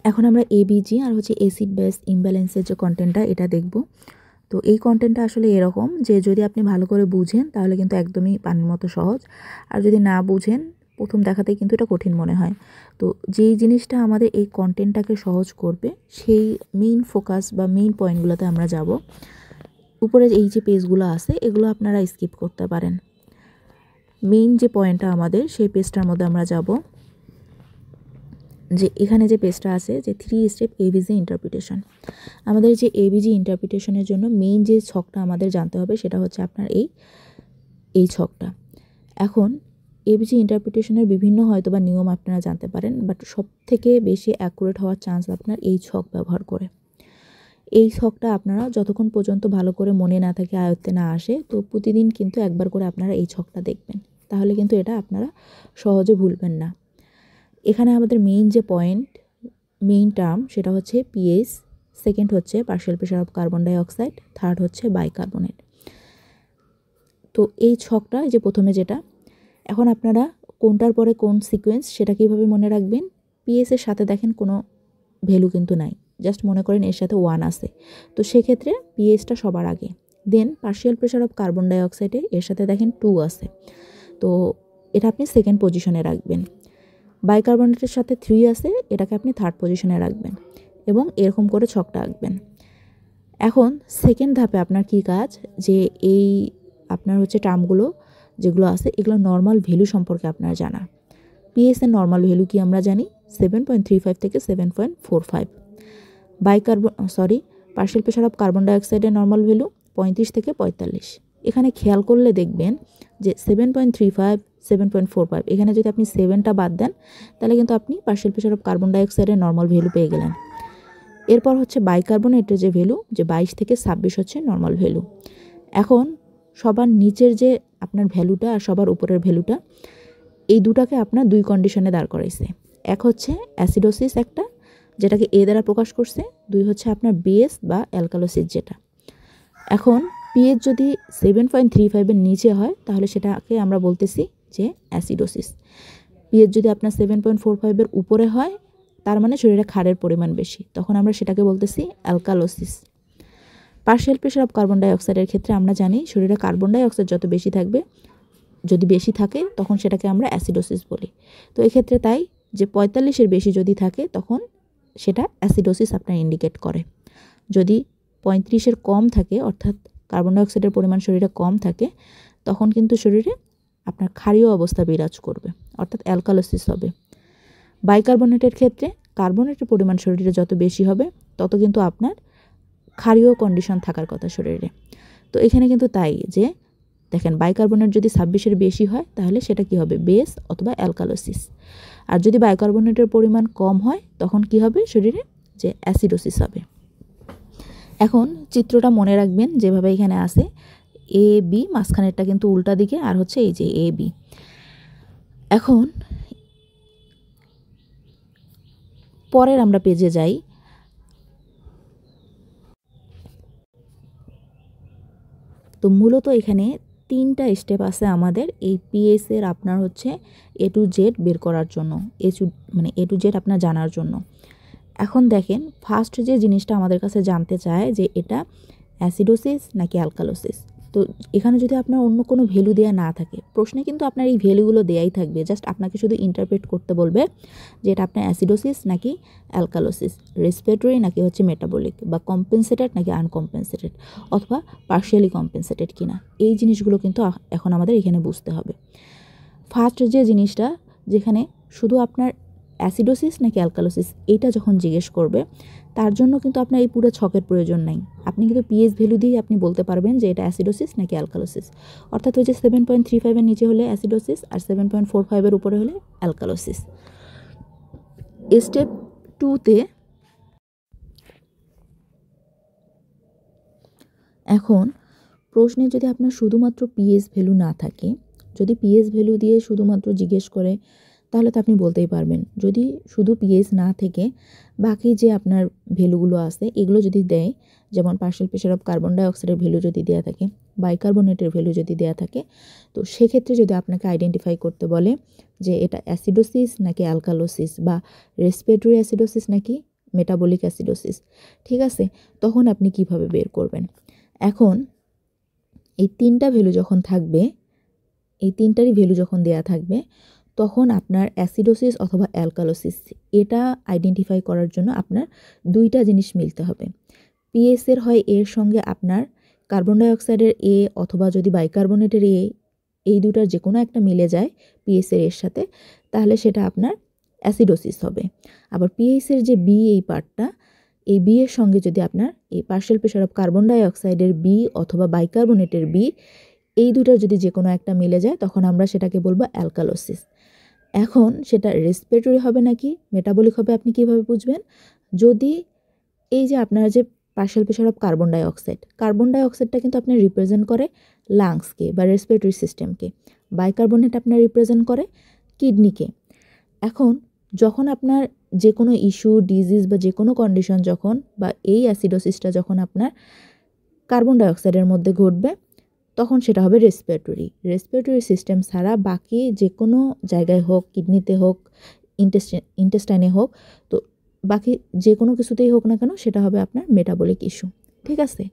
এখন আমরা এবিজি আর হচ্ছে অ্যাসিড বেস ইমব্যালেন্সের যে কন্টেন্টটা এটা দেখব। তো এই কন্টেন্টটা আসলে এরকম যে যদি আপনি ভালো করে বুঝেন তাহলে কিন্তু একদমই পানির মতো সহজ, আর যদি না বুঝেন প্রথম দেখাতেই কিন্তু এটা কঠিন মনে হয়। তো যেই জিনিসটা আমাদের এই কন্টেন্টটাকে সহজ করবে সেই মেইন ফোকাস বা মেইন পয়েন্টগুলোতে আমরা যাব। উপরে এই যে পেজগুলো আছে এগুলো আপনারা স্কিপ করতে পারেন। মেইন যে পয়েন্টটা আমাদের সেই পেজটার মধ্যে আমরা যাব। যে এখানে যে পেজটা আছে যে 3 স্টেপ এবিজি ইন্টারপ্রিটেশন, আমাদের যে এবিজি ইন্টারপ্রিটেশনের জন্য মেইন যে ছকটা আমাদের জানতে হবে সেটা হচ্ছে আপনার এই ছকটা। এখন এবিজি ইন্টারপ্রিটেশনের বিভিন্ন হয়তো বা নিয়ম আপনারা জানতে পারেন, বাট সব থেকে বেশি অ্যাকুরেট হওয়ার চান্স আপনার এই ছক ব্যবহার করে। এই ছকটা আপনারা যতক্ষণ পর্যন্ত ভালো করে মনে না থাকে, আয়ত্তে না আসে, তো প্রতিদিন কিন্তু একবার করে আপনারা এই ছকটা দেখবেন, তাহলে কিন্তু এটা আপনারা সহজে ভুলবেন না। এখানে আমাদের মেইন যে পয়েন্ট, মেইন টার্ম সেটা হচ্ছে পিএইচ, সেকেন্ড হচ্ছে partial pressure of carbon dioxide, third হচ্ছে বাইকার্বনেট। তো এই ছকটা যে প্রথমে যেটা, এখন আপনারা কোনটার পরে কোন সিকোয়েন্স সেটা কীভাবে মনে রাখবেন। পিএইচের সাথে দেখেন কোনো ভ্যালু কিন্তু নাই, জাস্ট মনে করেন এর সাথে 1 আছে, তো সেক্ষেত্রে পিএইচটা সবার আগে। দেন পার্শিয়াল প্রেশার অফ কার্বন ডাইঅক্সাইডে এর সাথে দেখেন 2 আছে, তো এটা আপনি সেকেন্ড পজিশনে রাখবেন। বাইকার্বনেটের সাথে 3 আছে, এটাকে আপনি থার্ড পজিশনে রাখবেন এবং এরকম করে ছকটা আঁকবেন। এখন সেকেন্ড ধাপে আপনার কি কাজ, যে এই আপনার হচ্ছে টার্মগুলো যেগুলো আছে এগুলো নর্মাল ভ্যালু সম্পর্কে আপনার জানা। পিএস এর নর্মাল ভ্যালু কি আমরা জানি 7.35 থেকে 7.45। পার্শিয়াল প্রেশার অফ কার্বন ডাইঅক্সাইডের নর্মাল ভ্যালু 35 থেকে 45। এখানে খেয়াল করলে দেখবেন যে 7.35, 7.45, এখানে যদি আপনি 7টা বাদ দেন তাহলে কিন্তু আপনি পার্শিয়াল প্রেশার অফ কার্বন ডাইঅক্সাইডের নর্মাল ভ্যালু পেয়ে গেলেন। এরপর হচ্ছে বাইকার্বনেটের যে ভ্যালু, যে 22 থেকে 26 হচ্ছে নর্মাল ভ্যালু। এখন সবার নিচের যে আপনার ভ্যালুটা আর সবার উপরের ভ্যালুটা, এই দুটাকে আপনার দুই কন্ডিশনে দাঁড় করাইছে। এক হচ্ছে অ্যাসিডোসিস একটা, যেটাকে এ দ্বারা প্রকাশ করছে। দুই হচ্ছে আপনার বেস বা অ্যালকালোসিস যেটা। এখন পিএইচ যদি 7.35-এর নিচে হয় তাহলে সেটাকে আমরা বলতেছি যে অ্যাসিডোসিস। পিএইচ যদি আপনার 7.45-এর উপরে হয় তার মানে শরীরে ক্ষারের পরিমাণ বেশি, তখন আমরা সেটাকে বলতেছি alkalosis. Partial pressure of carbon ডাইঅক্সাইডের ক্ষেত্রে আমরা জানি শরীরে কার্বন ডাইঅক্সাইড যত বেশি থাকবে, যদি বেশি থাকে তখন সেটাকে আমরা অ্যাসিডোসিস বলি। তো এক্ষেত্রে তাই যে 45-এর বেশি যদি থাকে তখন সেটা অ্যাসিডোসিস আপনার ইন্ডিকেট করে। যদি 35-এর কম থাকে, অর্থাৎ কার্বন ডাইঅক্সাইডের পরিমাণ শরীরে কম থাকে, তখন কিন্তু শরীরে আপনার ক্ষারীয় অবস্থা বিরাজ করবে, অর্থাৎ অ্যালকালোসিস হবে। বাইকার্বনেটের ক্ষেত্রে কার্বনেটের পরিমাণ শরীরে যত বেশি হবে তত কিন্তু আপনার ক্ষারীয় কন্ডিশন থাকার কথা শরীরে। তো এখানে কিন্তু তাই যে দেখেন বাইকার্বনেট যদি 26-এর বেশি হয় তাহলে সেটা কি হবে, বেস অথবা অ্যালকালোসিস। আর যদি বাইকার্বনেটের পরিমাণ কম হয় তখন কি হবে শরীরে, যে অ্যাসিডোসিস হবে। এখন চিত্রটা মনে রাখবেন যেভাবে এখানে আছে, এ বি, মাঝখানেরটা কিন্তু উল্টা দিকে, আর হচ্ছে এই যে এ বি। এখন পরের আমরা পেজে যাই। তো মূলত এখানে 3টা স্টেপ আছে আমাদের এই পিএস এর আপনার হচ্ছে এ টু জেড বের করার জন্য, এ টু জেড আপনার জানার জন্য। এখন দেখেন ফার্স্ট যে জিনিসটা আমাদের কাছে জানতে চায় যে এটা অ্যাসিডোসিস নাকি অ্যালকালোসিস। তো এখানে যদি আপনার অন্য কোনো ভ্যালু দেয়া না থাকে, প্রশ্নে কিন্তু আপনার এই ভ্যালুগুলো দেয়াই থাকবে, জাস্ট আপনাকে শুধু ইন্টারপ্রেট করতে বলবে যে এটা আপনার অ্যাসিডোসিস নাকি অ্যালকালোসিস, রেসপিরেটরি নাকি হচ্ছে মেটাবলিক, বা কম্পেনসেটেড নাকি আনকম্পেনসেটেড, অথবা পার্শিয়ালি কম্পেনসেটেড কিনা। এই জিনিসগুলো কিন্তু এখন আমাদের এখানে বুঝতে হবে। ফার্স্ট যে জিনিসটা, যেখানে শুধু আপনার অ্যাসিডোসিস নাকি অ্যালকালোসিস এইটা যখন জিজ্ঞেস করবে, তার জন্য কিন্তু আপনার এই পুরো ছকের প্রয়োজন নাই। আপনি কিন্তু পিএইচ ভ্যালু দিয়ে আপনি বলতে পারবেন যে এটা অ্যাসিডোসিস নাকি অ্যালকালোসিস। অর্থাৎ ওই যে 7.35-এর নিচে হলে অ্যাসিডোসিস আর 7.45-এর উপরে হলে অ্যালকালোসিস। স্টেপ 2-তে এখন প্রশ্নে যদি আপনার শুধুমাত্র পিএইচ ভ্যালু না থাকে, যদি পিএইচ ভ্যালু দিয়ে শুধুমাত্র জিজ্ঞেস করে তাহলে তো আপনি বলতেই পারবেন। যদি শুধু পিএইচ না থেকে বাকি যে আপনার ভ্যালুগুলো আছে এগুলো যদি দেয়, যেমন পার্শিয়াল প্রেশার অফ কার্বন ডাইঅক্সাইডের ভ্যালু যদি দেওয়া থাকে, বাইকার্বনেটের ভ্যালু যদি দেওয়া থাকে, তো সেক্ষেত্রে যদি আপনাকে আইডেন্টিফাই করতে বলে যে এটা অ্যাসিডোসিস নাকি অ্যালকালোসিস, বা রেসপিরেটরি অ্যাসিডোসিস নাকি মেটাবলিক অ্যাসিডোসিস। ঠিক আছে, তখন আপনি কিভাবে বের করবেন? এখন এই 3টা ভ্যালু যখন থাকবে, এই 3টারই ভ্যালু যখন দেয়া থাকবে, তখন আপনার অ্যাসিডোসিস অথবা অ্যালকালোসিস এটা আইডেন্টিফাই করার জন্য আপনার 2টা জিনিস মিলতে হবে। পিএস এর হয় এর সঙ্গে আপনার কার্বন ডাইঅক্সাইডের এ অথবা যদি বাইকার্বনেটের এ, এই দুটার যে কোনো একটা মিলে যায় পিএস এর সাথে, তাহলে সেটা আপনার অ্যাসিডোসিস হবে। আবার পিএস এর যে বি এই পার্টটা, এই বি এর সঙ্গে যদি আপনার এই পার্শিয়াল প্রেশার অফ কার্বন ডাইঅক্সাইডের বি অথবা বাইকার্বনেটের বি, এই দুটার যদি যে কোনো একটা মিলে যায়, তখন আমরা সেটাকে বলবো অ্যালকালোসিস। এখন সেটা রেসপিরেটরি হবে নাকি মেটাবলিক হবে আপনি কিভাবে বুঝবেন? যদি এই যে আপনার যে পার্শিয়াল প্রেশার অফ কার্বন ডাইঅক্সাইডটা কিন্তু আপনার রিপ্রেজেন্ট করে লাংসকে বা রেসপিরেটরি সিস্টেমকে, বাইকার্বনেট আপনার রিপ্রেজেন্ট করে কিডনিকে। এখন যখন আপনার যে কোনো ইস্যু, ডিজিজ বা যে কোনো কন্ডিশন যখন বা এই অ্যাসিডোসিসটা যখন আপনার কার্বন ডাইঅক্সাইডের মধ্যে ঘটবে, তখন সেটা হবে রেসপিরেটরি সিস্টেম ছাড়া বাকি যে কোনো জায়গায় হোক, কিডনিতে হোক, ইন্টেস্টাইনে হোক, তো বাকি যে কোনো কিছুতেই হোক না কেন সেটা হবে আপনার মেটাবলিক ইস্যু। ঠিক আছে,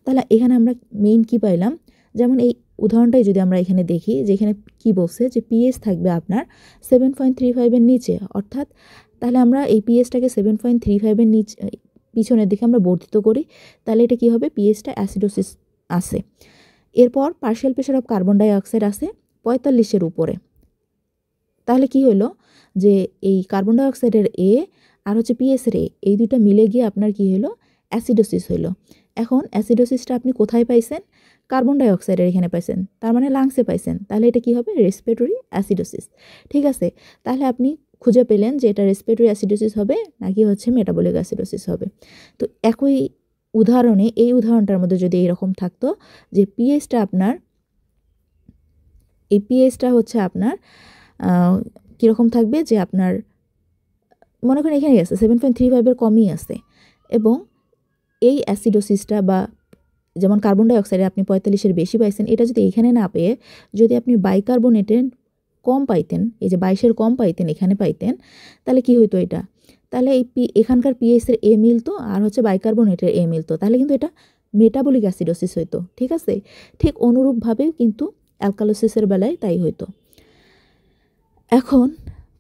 তাহলে এখানে আমরা মেইন কি পাইলাম? যেমন এই উদাহরণটাই যদি আমরা এখানে দেখি, যেখানে কি বলছে যে পিএস থাকবে আপনার 7.35-এর নিচে, অর্থাৎ তাহলে আমরা এই পিএসটাকে 7.35-এর নিচে পিছনের দিকে আমরা বর্ধিত করি, তাহলে এটা কি হবে? পিএসটা অ্যাসিডোসিস আছে। এরপর partial pressure of carbon dioxide আছে 45-এর উপরে, তাহলে কি হলো যে এই কার্বন ডাইঅক্সাইডের এ আর হচ্ছে পিএসের এ, এই দুটো মিলে গিয়ে আপনার কি হলো? অ্যাসিডোসিস হইলো। এখন অ্যাসিডোসিসটা আপনি কোথায় পাইছেন? কার্বন ডাইঅক্সাইডের এখানে পাইছেন, তার মানে লাংসে পাইছেন, তাহলে এটা কি হবে? Respiratory acidosis. ঠিক আছে, তাহলে আপনি খুঁজে পেলেন যে এটা রেসপিরেটরি অ্যাসিডোসিস হবে নাকি হচ্ছে মেটাবলিক অ্যাসিডোসিস হবে। তো একই উদাহরণে এই উদাহরণটার মধ্যে যদি এরকম থাকতো যে পিএসটা আপনার, এই পিএসটা হচ্ছে আপনার কীরকম থাকবে, যে আপনার মনে করেন এখানেই আছে 7.35-এর কমই আছে, এবং এই অ্যাসিডোসিসটা বা যেমন কার্বন ডাইঅক্সাইডে আপনি 45-এর বেশি পাইছেন, এটা যদি এখানে না পেয়ে যদি আপনি বাইকার্বনেটের কম পাইতেন, এই যে 22-এর কম পাইতেন, এখানে পাইতেন, তাহলে কি হইতো? এটা তাহলে এই এখানকার পিএসের এ মিলতো আর হচ্ছে বাইকার্বনেটের এ মিলতো, তাহলে কিন্তু এটা মেটাবলিক অ্যাসিডোসিস হইতো। ঠিক আছে, ঠিক অনুরূপভাবেও কিন্তু অ্যালকালোসিসের বেলায় তাই হইতো। এখন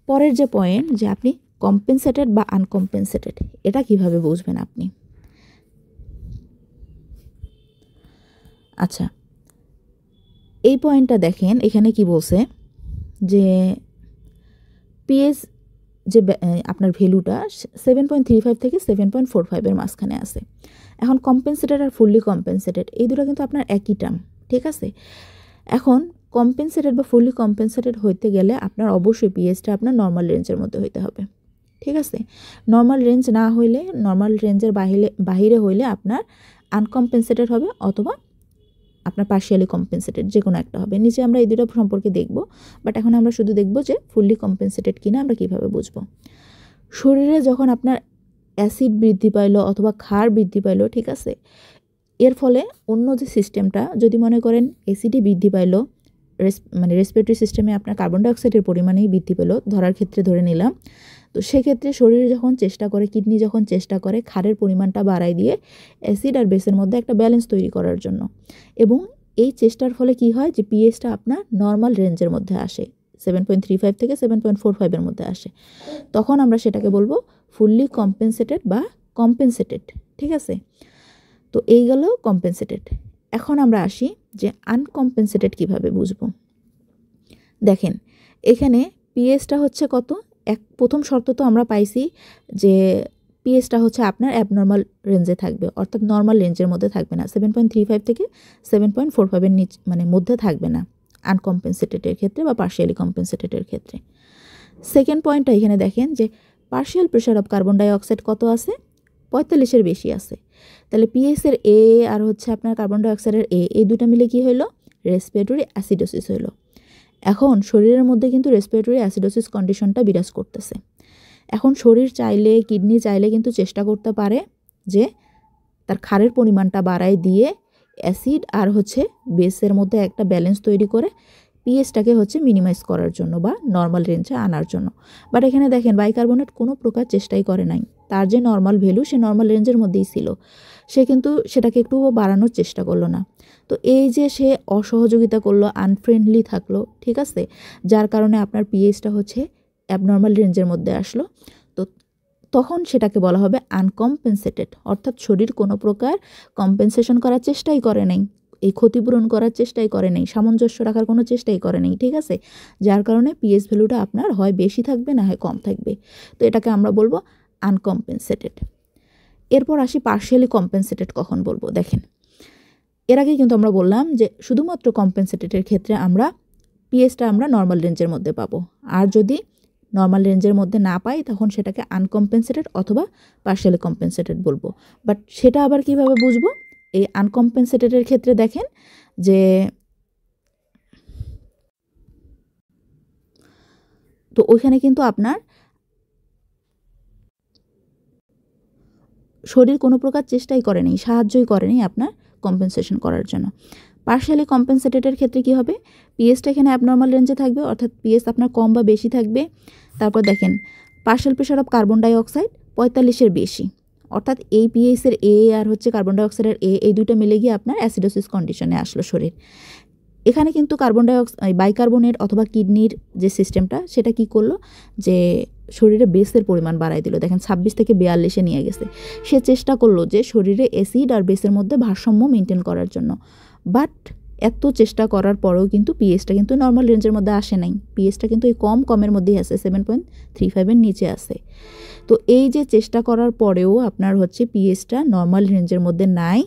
পরের যে পয়েন্ট, যে আপনি কম্পেনসেটেড বা আনকম্পেনসেটেড, এটা কিভাবে বুঝবেন আপনি? আচ্ছা, এই পয়েন্টটা দেখেন, এখানে কি বলছে যে পিএস যে আপনার ভ্যালুটা 7.35 থেকে 7.45-এর মাঝখানে আছে। এখন কম্পেনসেটেড আর ফুললি কম্পেনসেটেড এই দুটো কিন্তু আপনার একই টার্ম। ঠিক আছে, এখন কম্পেনসেটেড বা ফুললি কম্পেনসেটেড হইতে গেলে আপনার অবশ্যই পিএসটা আপনার নর্মাল রেঞ্জের মধ্যে হইতে হবে। ঠিক আছে, নর্মাল রেঞ্জ না হইলে, নর্মাল রেঞ্জের বাহিরে হইলে আপনার আনকম্পেনসেটেড হবে অথবা আপনার পার্শিয়ালি কম্পেনসেটেড, যে কোনো একটা হবে। নিচে আমরা এই দুটো সম্পর্কে দেখব, বাট এখন আমরা শুধু দেখব যে ফুললি কম্পেনসেটেড কিনা আমরা কিভাবে বুঝবো। শরীরে যখন আপনার অ্যাসিড বৃদ্ধি পাইলো অথবা ক্ষার বৃদ্ধি পাইলো, ঠিক আছে, এর ফলে অন্য যে সিস্টেমটা, যদি মনে করেন অ্যাসিডই বৃদ্ধি পাইলো, মানে রেসপিরেটরি সিস্টেমে আপনার কার্বন ডাইঅক্সাইডের পরিমাণেই বৃদ্ধি পেলো ধরার ক্ষেত্রে ধরে নিলাম, তো সেক্ষেত্রে শরীর যখন চেষ্টা করে, কিডনি যখন চেষ্টা করে ক্ষারের পরিমাণটা বাড়াই দিয়ে অ্যাসিড আর বেসের মধ্যে একটা ব্যালেন্স তৈরি করার জন্য, এবং এই চেষ্টার ফলে কি হয় যে পিএইচটা আপনার নর্মাল রেঞ্জের মধ্যে আসে, 7.35 থেকে 7.45-এর মধ্যে আসে, তখন আমরা সেটাকে বলবো ফুললি কম্পেনসেটেড বা কম্পেনসেটেড। ঠিক আছে, তো এই গেল কম্পেনসেটেড। এখন আমরা আসি যে আনকম্পেনসেটেড কিভাবে বুঝবো। দেখেন এখানে পিএইচটা হচ্ছে কত, প্রথম শর্ত তো আমরা পাইছি যে পিএইচটা হচ্ছে আপনার অ্যাবনর্মাল রেঞ্জে থাকবে, অর্থাৎ নর্মাল রেঞ্জের মধ্যে থাকবে না, 7.35 থেকে 7.45-এর নিচে মানে মধ্যে থাকবে না আনকম্পেনসেটেডের ক্ষেত্রে বা পার্শিয়ালি কম্পেনসেটেডের ক্ষেত্রে। সেকেন্ড পয়েন্টটা এখানে দেখেন যে partial pressure of carbon dioxide কত আছে? 45-এর বেশি আছে, তাহলে পিএসের এ আর হচ্ছে আপনার কার্বন ডাইঅক্সাইডের এ, এই দুটো মিলে কি হইলো? রেসপিরেটরি অ্যাসিডোসিস হইলো। এখন শরীরের মধ্যে কিন্তু রেসপিরেটরি অ্যাসিডোসিস কন্ডিশনটা বিরাজ করতেছে। এখন শরীর চাইলে, কিডনি চাইলে কিন্তু চেষ্টা করতে পারে যে তার ক্ষারের পরিমাণটা বাড়ায় দিয়ে অ্যাসিড আর হচ্ছে বেসের মধ্যে একটা ব্যালেন্স তৈরি করে পিএইচটাকে হচ্ছে মিনিমাইজ করার জন্য বা নর্মাল রেঞ্জে আনার জন্য। বাট এখানে দেখেন বাইকার্বনেট কোনো প্রকার চেষ্টাই করে নাই, তার যে নর্মাল ভ্যালু সে নর্মাল রেঞ্জের মধ্যেই ছিল, সে কিন্তু সেটাকে একটু বাড়ানোর চেষ্টা করলো না। তো এই যে সে অসহযোগিতা করলো, আনফ্রেন্ডলি থাকলো, ঠিক আছে, যার কারণে আপনার পিএইচটা হচ্ছে অ্যাবনর্মাল রেঞ্জের মধ্যে আসলো। তো তখন সেটাকে বলা হবে আনকম্পেনসেটেড, অর্থাৎ শরীর কোনো প্রকার কম্পেনসেশন করার চেষ্টাই করে নাই, এই ক্ষতিপূরণ করার চেষ্টাই করে নেই, সামঞ্জস্য রাখার কোনো চেষ্টাই করে নেই, ঠিক আছে, যার কারণে পিএইচ ভ্যালুটা আপনার হয় বেশি থাকবে না হয় কম থাকবে। তো এটাকে আমরা বলবো আনকম্পেনসেটেড। এরপর আসি পার্শিয়ালি কম্পেনসেটেড কখন বলবো। দেখেন, এর আগে কিন্তু আমরা বললাম যে শুধুমাত্র কম্পেনসেটেডের ক্ষেত্রে আমরা পিএইচটা আমরা নর্মাল রেঞ্জের মধ্যে পাবো, আর যদি নর্মাল রেঞ্জের মধ্যে না পাই তখন সেটাকে আনকম্পেনসেটেড অথবা পার্শিয়ালি কম্পেনসেটেড বলবো। বাট সেটা আবার কিভাবে বুঝবো? এই আনকম্পেনসেটেডের ক্ষেত্রে দেখেন যে তো ওইখানে কিন্তু আপনার শরীর কোনো প্রকার চেষ্টাই করেনি, সাহায্যই করেনি আপনার কম্পেনসেশন করার জন্য। পার্শিয়ালি কম্পেনসেটেডের ক্ষেত্রে কি হবে? পিএইচটা এখানে অ্যাবনর্মাল রেঞ্জে থাকবে, অর্থাৎ পিএইচ আপনার কম বা বেশি থাকবে। তারপর দেখেন partial pressure of carbon dioxide 45-এর বেশি, অর্থাৎ এই পিএইচের এ আর হচ্ছে কার্বন ডাইঅক্সাইডের এই দুইটা মিলে গিয়ে আপনার অ্যাসিডোসিস কন্ডিশনে আসলো শরীর। এখানে কিন্তু কার্বন ডাইঅক্সাইড বাইকার্বনেট অথবা কিডনির যে সিস্টেমটা সেটা কি করলো, যে শরীরে বেসের পরিমাণ বাড়াই দিল। দেখেন 26 থেকে 42-এ নিয়ে গেছে। সে চেষ্টা করলো যে শরীরে অ্যাসিড আর বেসের মধ্যে ভারসাম্য মেনটেন করার জন্য, বাট এত চেষ্টা করার পরেও কিন্তু পিএইচটা কিন্তু নর্মাল রেঞ্জের মধ্যে আসে নাই, পিএইচটা কিন্তু এই কমের মধ্যেই আছে, 7.35-এর নিচে আছে। তো এই যে চেষ্টা করার পরেও আপনার হচ্ছে পিএইচটা নর্মাল রেঞ্জের মধ্যে নাই,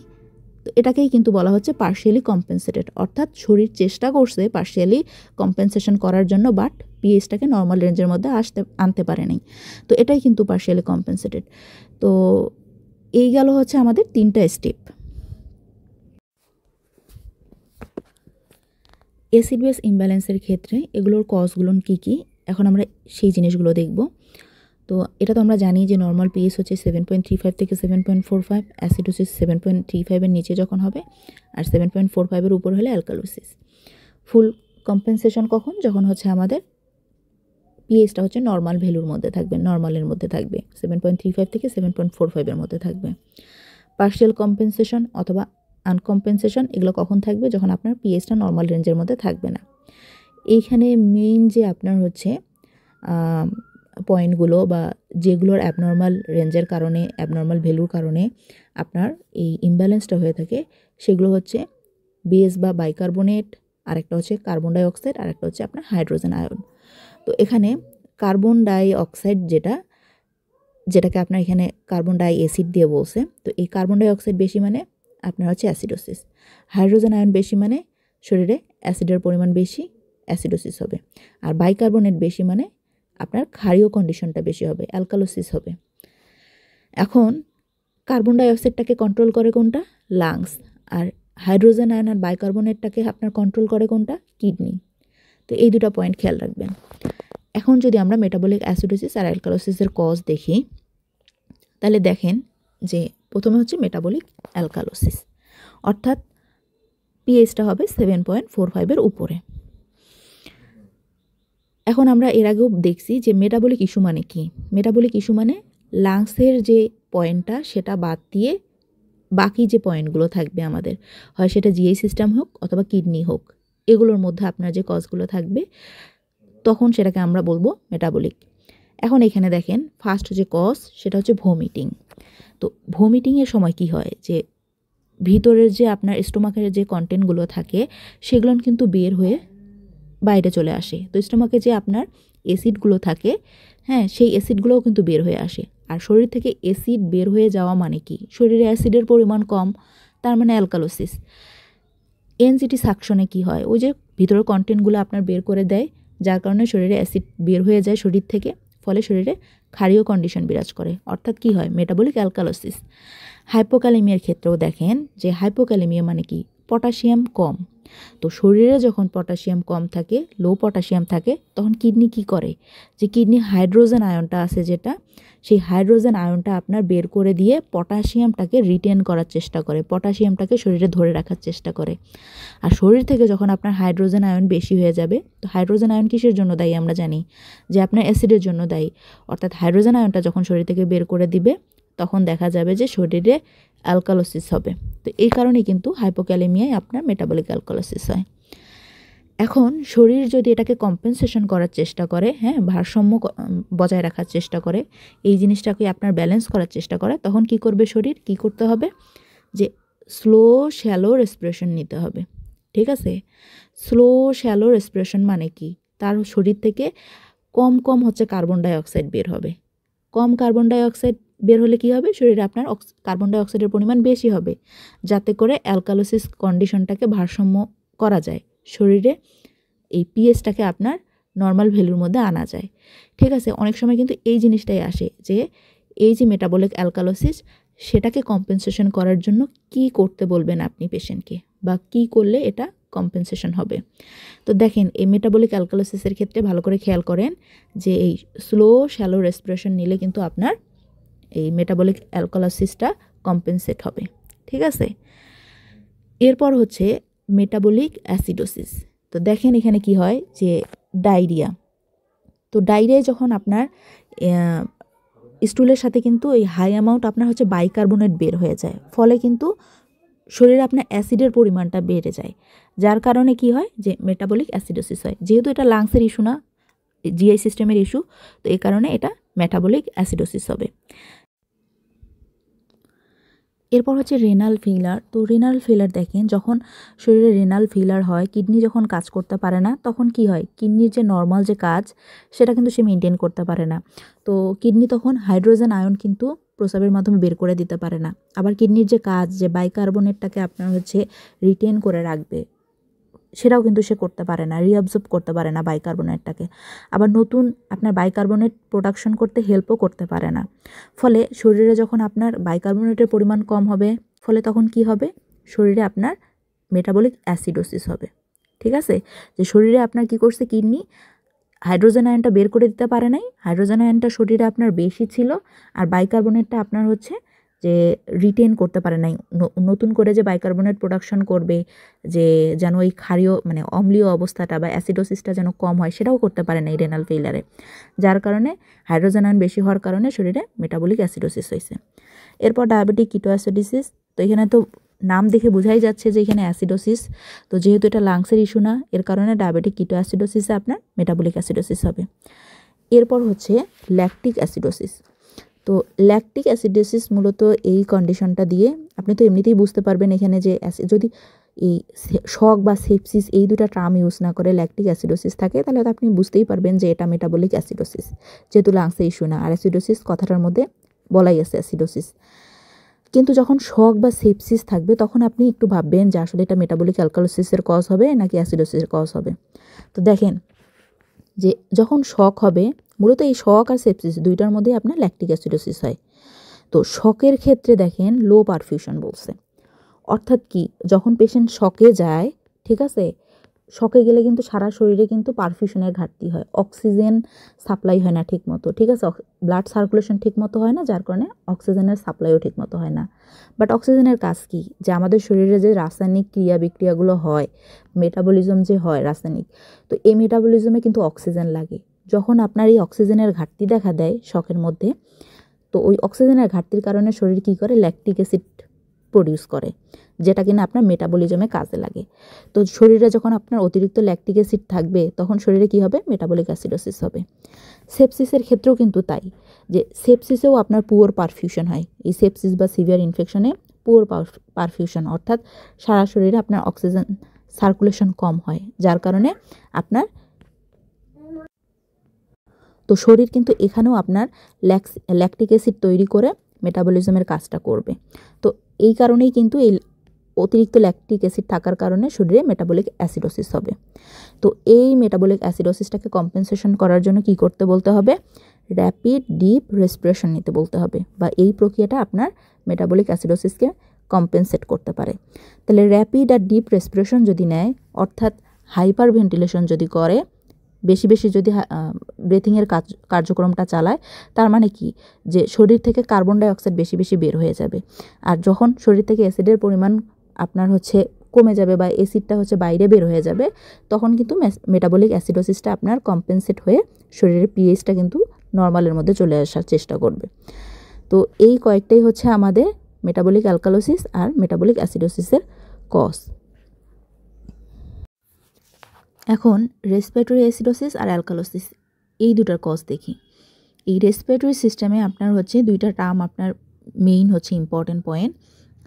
তো এটাকেই কিন্তু বলা হচ্ছে পার্শিয়ালি কম্পেনসেটেড, অর্থাৎ শরীর চেষ্টা করছে পার্শিয়ালি কম্পেনসেশন করার জন্য, বাট পিএইচটাকে নর্মাল রেঞ্জের মধ্যে আনতে পারে নাই। তো এটাই কিন্তু পার্শিয়ালি কম্পেনসেটেড। তো এই গেল হচ্ছে আমাদের 3টা স্টেপ। অ্যাসিড বেস ইমব্যালেন্সের ক্ষেত্রে এগুলোর কজগুলো কী কী, এখন আমরা সেই জিনিসগুলো দেখব। তো এটা তো আমরা জানি যে নর্মাল পিএইচ হচ্ছে 7.35 থেকে 7.45, অ্যাসিডোসিস 7.35-এর নিচে যখন হবে, আর 7.45-এর উপর হলে অ্যালকালোসিস। ফুল কম্পেনসেশন কখন? যখন হচ্ছে আমাদের পিএইচটা হচ্ছে নর্মাল ভ্যালুর মধ্যে থাকবে, নর্মালের মধ্যে থাকবে, 7.35 থেকে 7.45-এর মধ্যে থাকবে। পার্শিয়াল কম্পেনসেশন অথবা আনকম্পেনসেশন এগুলো কখন থাকবে? যখন আপনার পিএইচটা নর্মাল রেঞ্জের মধ্যে থাকবে না। এইখানে মেইন যে আপনার হচ্ছে পয়েন্টগুলো বা যেগুলোর অ্যাবনর্মাল রেঞ্জের কারণে, অ্যাবনর্মাল ভ্যালুর কারণে আপনার এই ইমব্যালেন্সটা হয়ে থাকে, সেগুলো হচ্ছে বেস বা বাইকার্বনেট, আরেকটা হচ্ছে কার্বন ডাইঅক্সাইড, আরেকটা হচ্ছে আপনার হাইড্রোজেন আয়ন। তো এখানে কার্বন ডাইঅক্সাইড যেটাকে আপনার এখানে কার্বন ডাই অ্যাসিড দিয়ে বলছে, তো এই কার্বন ডাইঅক্সাইড বেশি মানে আপনার হচ্ছে অ্যাসিডোসিস, হাইড্রোজেন আয়ন বেশি মানে শরীরে অ্যাসিডের পরিমাণ বেশি, অ্যাসিডোসিস হবে, আর বাইকার্বনেট বেশি মানে আপনার ক্ষারীয় কন্ডিশনটা বেশি হবে, অ্যালকালোসিস হবে। এখন কার্বন ডাইঅক্সাইডটাকে কন্ট্রোল করে কোনটা? লাংস। আর হাইড্রোজেন আয়ন আর বাইকার্বনেটটাকে আপনার কন্ট্রোল করে কোনটা? কিডনি। তো এই দুটো পয়েন্ট খেয়াল রাখবেন। এখন যদি আমরা মেটাবলিক অ্যাসিডোসিস আর অ্যালকালোসিসের কজ দেখি, তাহলে দেখেন যে প্রথমে হচ্ছে মেটাবলিক অ্যালকালোসিস, অর্থাৎ পিএইচটা হবে 7.45-এর উপরে। এখন আমরা এর আগেও দেখছি যে মেটাবলিক ইস্যু মানে কি। মেটাবলিক ইস্যু মানে লাংসের যে পয়েন্টটা সেটা বাদ দিয়ে বাকি যে পয়েন্টগুলো থাকবে আমাদের, হয় সেটা জিআই সিস্টেম হোক অথবা কিডনি হোক, এগুলোর মধ্যে আপনার যে কজগুলো থাকবে তখন সেটাকে আমরা বলবো মেটাবলিক। এখন এখানে দেখেন ফার্স্ট যে কজ সেটা হচ্ছে ভমিটিং। তো ভমিটিংয়ের সময় কি হয়, যে ভিতরের যে আপনার স্টোমাকের যে কন্টেন্টগুলো থাকে সেগুলো কিন্তু বের হয়ে বাইরে চলে আসে। তো স্টোমাকে যে আপনার অ্যাসিডগুলো থাকে, হ্যাঁ, সেই অ্যাসিডগুলোও কিন্তু বের হয়ে আসে। আর শরীর থেকে অ্যাসিড বের হয়ে যাওয়া মানে কি? শরীরে অ্যাসিডের পরিমাণ কম, তার মানে অ্যালকালোসিস। এনজিটি সাকশনে কি হয়, ওই যে ভিতরের কন্টেন্টগুলো আপনার বের করে দেয়, যার কারণে শরীরে অ্যাসিড বের হয়ে যায় শরীর থেকে, ফলে শরীরে ক্ষারীয় কন্ডিশন বিরাজ করে, অর্থাৎ কি হয়? Metabolic alkalosis. হাইপোক্যালেমিয়ার ক্ষেত্রেও দেখেন যে হাইপোক্যালেমিয়া মানে কি? পটাশিয়াম কম। তো শরীরে যখন পটাশিয়াম কম থাকে, লো পটাশিয়াম থাকে, তখন কিডনি কি করে, যে কিডনি হাইড্রোজেন আয়নটা আছে যেটা, সেই হাইড্রোজেন আয়নটা আপনার বের করে দিয়ে পটাশিয়ামটাকে রিটেন করার চেষ্টা করে, পটাশিয়ামটাকে শরীরে ধরে রাখার চেষ্টা করে। আর শরীর থেকে যখন আপনার হাইড্রোজেন আয়ন বেশি হয়ে যাবে, তো হাইড্রোজেন আয়ন কিসের জন্য দায়ী আমরা জানি, যে আপনার অ্যাসিডের জন্য দায়ী। অর্থাৎ হাইড্রোজেন আয়নটা যখন শরীর থেকে বের করে দিবে, তখন দেখা যাবে যে শরীরে অ্যালকালোসিস হবে। তো এই কারণেই কিন্তু হাইপোক্যালেমিয়ায় আপনার মেটাবলিক অ্যালকালোসিস হয়। এখন শরীর যদি এটাকে কম্পেনসেশন করার চেষ্টা করে, ভারসাম্য বজায় রাখার চেষ্টা করে, এই জিনিসটাকে আপনার ব্যালেন্স করার চেষ্টা করে, তখন কি করবে শরীর, কি করতে হবে, যে স্লো শ্যালো রেসপিরেশন নিতে হবে। ঠিক আছে, স্লো শ্যালো রেসপিরেশন মানে কি, তার শরীর থেকে কম কম হচ্ছে কার্বন ডাইঅক্সাইড বের হবে। কম কার্বন ডাইঅক্সাইড বের হলে কি হবে, শরীরে আপনার কার্বন ডাইঅক্সাইডের পরিমাণ বেশি হবে, যাতে করে অ্যালকালোসিস কন্ডিশনটাকে ভারসাম্য করা যায়, শরীরে এই পিএইচটাকে আপনার নর্মাল ভ্যালুর মধ্যে আনা যায়। ঠিক আছে, অনেক সময় কিন্তু এই জিনিসটাই আসে যে এই যে মেটাবলিক অ্যালকালোসিস, সেটাকে কম্পেনসেশন করার জন্য কি করতে বলবেন আপনি পেশেন্টকে, বা কি করলে এটা কম্পেনসেশন হবে। তো দেখেন, এই মেটাবলিক অ্যালকালোসিসের ক্ষেত্রে ভালো করে খেয়াল করেন যে এই স্লো শ্যালো রেসপিরেশন নিলে কিন্তু আপনার এই মেটাবলিক অ্যালকালোসিসটা কম্পেনসেট হবে। ঠিক আছে, এরপর হচ্ছে মেটাবলিক অ্যাসিডোসিস। তো দেখেন এখানে কি হয়, যে ডায়রিয়া। তো ডায়রিয়ায় যখন আপনার স্টুলের সাথে কিন্তু এই হাই অ্যামাউন্ট আপনার হচ্ছে বাইকার্বনেট বের হয়ে যায়, ফলে কিন্তু শরীরে আপনার অ্যাসিডের পরিমাণটা বেড়ে যায়, যার কারণে কি হয়, যে মেটাবলিক অ্যাসিডোসিস হয়। যেহেতু এটা লাংসের ইস্যু না, জিআই সিস্টেমের ইস্যু, তো এই কারণে এটা মেটাবলিক অ্যাসিডোসিস হবে। এরপর হচ্ছে রেনাল ফেইলার। তো রেনাল ফেইলার দেখেন, যখন শরীরে রেনাল ফেইলার হয়, কিডনি যখন কাজ করতে পারে না, তখন কি হয়, কিডনির যে নর্মাল যে কাজ, সেটা কিন্তু সে মেনটেন করতে পারে না। তো কিডনি তখন হাইড্রোজেন আয়ন কিন্তু প্রস্রাবের মাধ্যমে বের করে দিতে পারে না। আবার কিডনির যে কাজ, যে বাইকার্বনেটটাকে আপনার হচ্ছে রিটেন করে রাখবে, সেটাও কিন্তু সে করতে পারে না, রিঅ্যাবজর্ব করতে পারে না বাইকার্বনেটটাকে। আবার নতুন আপনার বাইকার্বনেট প্রোডাকশন করতে হেল্পও করতে পারে না। ফলে শরীরে যখন আপনার বাইকার্বনেটের পরিমাণ কম হবে, ফলে তখন কি হবে, শরীরে আপনার মেটাবলিক অ্যাসিডোসিস হবে। ঠিক আছে, যে শরীরে আপনার কি করছে, কিডনি হাইড্রোজেন আয়নটা বের করে দিতে পারে নাই, হাইড্রোজেন আয়নটা শরীরে আপনার বেশি ছিল, আর বাইকার্বনেটটা আপনার হচ্ছে যে রিটেন করতে পারে নাই, নতুন করে যে বাইকার্বনেট প্রোডাকশন করবে, যে যেন ওই ক্ষারীয় মানে অম্লীয় অবস্থাটা বা অ্যাসিডোসিসটা যেন কম হয়, সেটাও করতে পারে না এই রেনাল ফেইলারে, যার কারণে হাইড্রোজেন আয়ন বেশি হওয়ার কারণে শরীরে মেটাবলিক অ্যাসিডোসিস হয়েছে। এরপর ডায়াবেটিক কিটোঅ্যাসিডোসিস। তো এখানে তো নাম দেখে বোঝাই যাচ্ছে যে এখানে অ্যাসিডোসিস, তো যেহেতু এটা লাংসের ইস্যু না, এর কারণে ডায়াবেটিক কিটোঅ্যাসিডোসিসে আপনার মেটাবলিক অ্যাসিডোসিস হবে। এরপর হচ্ছে ল্যাকটিক অ্যাসিডোসিস। তো ল্যাকটিক অ্যাসিডোসিস মূলত এই কন্ডিশনটা দিয়ে আপনি তো এমনিতেই বুঝতে পারবেন এখানে যে যদি এই শক বা সেপসিস এই দুটো টার্ম ইউজ না করে ল্যাকটিক অ্যাসিডোসিস থাকে, তাহলে তো আপনি বুঝতেই পারবেন যে এটা মেটাবলিক অ্যাসিডোসিস, যেহেতু লাংসের ইস্যু না, আর অ্যাসিডোসিস কথাটার মধ্যে বলাই আছে অ্যাসিডোসিস। কিন্তু যখন শক বা সেপসিস থাকবে, তখন আপনি একটু ভাববেন যে আসলে এটা মেটাবলিক অ্যালকালোসিসের কজ হবে নাকি অ্যাসিডোসিসের কজ হবে। তো দেখেন, যে যখন শক হবে, মূলত এই শক আর সেপসিস দুইটার মধ্যে আপনার ল্যাকটিক অ্যাসিডোসিস হয়। তো শকের ক্ষেত্রে দেখেন লো পারফিউশন বলছে, অর্থাৎ কি, যখন পেশেন্ট শকে যায়, ঠিক আছে, শকে গেলে কিন্তু সারা শরীরে কিন্তু পারফিউশনের ঘাটতি হয়, অক্সিজেন সাপ্লাই হয় না ঠিক মতো, ঠিক আছে, ব্লাড সার্কুলেশন ঠিক মতো হয় না, যার কারণে অক্সিজেনের সাপ্লাইও ঠিক মতো হয় না। বাট অক্সিজেনের কাজ কি, যে আমাদের শরীরে যে রাসায়নিক ক্রিয়া বিক্রিয়াগুলো হয়, মেটাবলিজম যে হয় রাসায়নিক, তো এই মেটাবলিজমে কিন্তু অক্সিজেন লাগে। যখন আপনার এই অক্সিজেনের ঘাটতি দেখা দেয় শকের মধ্যে, তো ওই অক্সিজেনের ঘাটতির কারণে শরীর কী করে, ল্যাকটিক অ্যাসিড প্রডিউস করে, যেটা কিনা আপনার মেটাবলিজমে কাজে লাগে। তো শরীরে যখন আপনার অতিরিক্ত ল্যাকটিক অ্যাসিড থাকবে, তখন শরীরে কী হবে, মেটাবলিক অ্যাসিডোসিস হবে। সেপসিসের ক্ষেত্রেও কিন্তু তাই, যে সেপসিসেও আপনার পুয়ার পারফিউশন হয়। এই সেপসিস বা সিভিয়ার ইনফেকশনে পুয়ার পারফিউশন, অর্থাৎ সারা শরীরে আপনার অক্সিজেন সার্কুলেশন কম হয়, যার কারণে আপনার তো শরীর কিন্তু এখানেও আপনার ল্যাকটিক অ্যাসিড তৈরি করে মেটাবলিজমের কাজটা করবে। তো এই কারণেই কিন্তু এই অতিরিক্ত ল্যাকটিক অ্যাসিড থাকার কারণে শরীরে মেটাবলিক অ্যাসিডোসিস হবে। তো এই মেটাবলিক অ্যাসিডোসিসটাকে কম্পেনসেশন করার জন্য কি করতে বলতে হবে, র্যাপিড ডিপ রেসপিরেশন নিতে বলতে হবে, বা এই প্রক্রিয়াটা আপনার মেটাবলিক অ্যাসিডোসিসকে কম্পেনসেট করতে পারে। তাহলে র্যাপিড আর ডিপ রেসপিরেশন যদি নেয়, অর্থাৎ হাইপার ভেন্টিলেশন যদি করে, বেশি বেশি যদি ব্রিথিংয়ের কার্যক্রমটা চালায়, তার মানে কি যে শরীর থেকে কার্বন ডাইঅক্সাইড বেশি বেশি বের হয়ে যাবে। আর যখন শরীর থেকে অ্যাসিডের পরিমাণ আপনার হচ্ছে কমে যাবে বা অ্যাসিডটা হচ্ছে বাইরে বের হয়ে যাবে, তখন কিন্তু মেটাবলিক অ্যাসিডোসিসটা আপনার কম্পেনসেট হয়ে শরীরের পিএইচটা কিন্তু নর্মালের মধ্যে চলে আসার চেষ্টা করবে। তো এই কয়েকটাই হচ্ছে আমাদের মেটাবলিক অ্যালকালোসিস আর মেটাবলিক অ্যাসিডোসিসের কজ। এখন রেসপিরেটরি অ্যাসিডোসিস আর অ্যালকালোসিস এই দুটার কজ দেখি। এই রেসপিরেটরি সিস্টেমে আপনার হচ্ছে দুইটা টার্ম আপনার মেইন হচ্ছে ইম্পর্টেন্ট পয়েন্ট,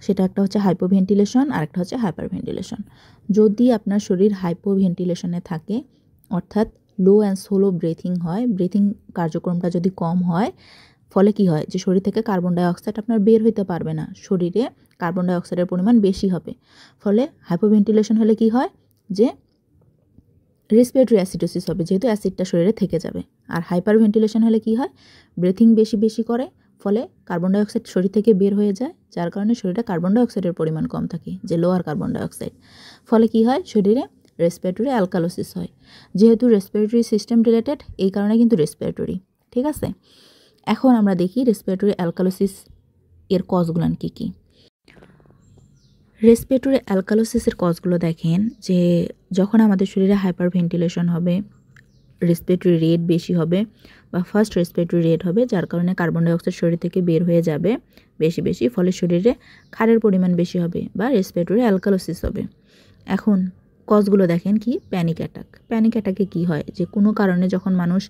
সেটা একটা হচ্ছে হাইপোভেন্টিলেশন আর একটা হচ্ছে হাইপারভেন্টিলেশন। যদি আপনার শরীর হাইপোভেন্টিলেশনে থাকে, অর্থাৎ লো অ্যান্ড স্লো ব্রিথিং হয়, ব্রিথিং কার্যক্রমটা যদি কম হয়, ফলে কি হয় যে শরীর থেকে কার্বন ডাইঅক্সাইড আপনার বের হইতে পারবে না, শরীরে কার্বন ডাইঅক্সাইডের পরিমাণ বেশি হবে। ফলে হাইপোভেন্টিলেশন হলে কি হয় যে রেসপিরেটরি অ্যাসিডোসিস হবে, যেহেতু অ্যাসিডটা শরীরে থেকে যাবে। আর হাইপার ভেন্টিলেশন হলে কি হয়, ব্রিথিং বেশি বেশি করে, ফলে কার্বন ডাইঅক্সাইড শরীর থেকে বের হয়ে যায়, যার কারণে শরীরে কার্বন ডাইঅক্সাইডের পরিমাণ কম থাকে, যে লোয়ার কার্বন ডাইঅক্সাইড। ফলে কি হয়, শরীরে রেসপিরেটরি অ্যালকালোসিস হয়। যেহেতু রেসপিরেটরি সিস্টেম রিলেটেড, এই কারণে কিন্তু রেসপিরেটরি। ঠিক আছে, এখন আমরা দেখি রেসপিরেটরি অ্যালকালোসিস এর কজগুলান কী কী। রেসপিরেটরি অ্যালকালোসিসের কজগুলো দেখেন যে যখন আমাদের শরীরে হাইপার ভেন্টিলেশন হবে, রেসপিরেটরি রেট বেশি হবে বা ফার্স্ট রেসপিরেটরি রেট হবে, যার কারণে কার্বন ডাইঅক্সাইড শরীর থেকে বের হয়ে যাবে বেশি বেশি, ফলে শরীরে ক্ষারের পরিমাণ বেশি হবে বা রেসপিরেটরি অ্যালকালোসিস হবে। এখন কজগুলো দেখেন কি, প্যানিক অ্যাটাক। প্যানিক অ্যাটাকে কি হয়, যে কোনো কারণে যখন মানুষ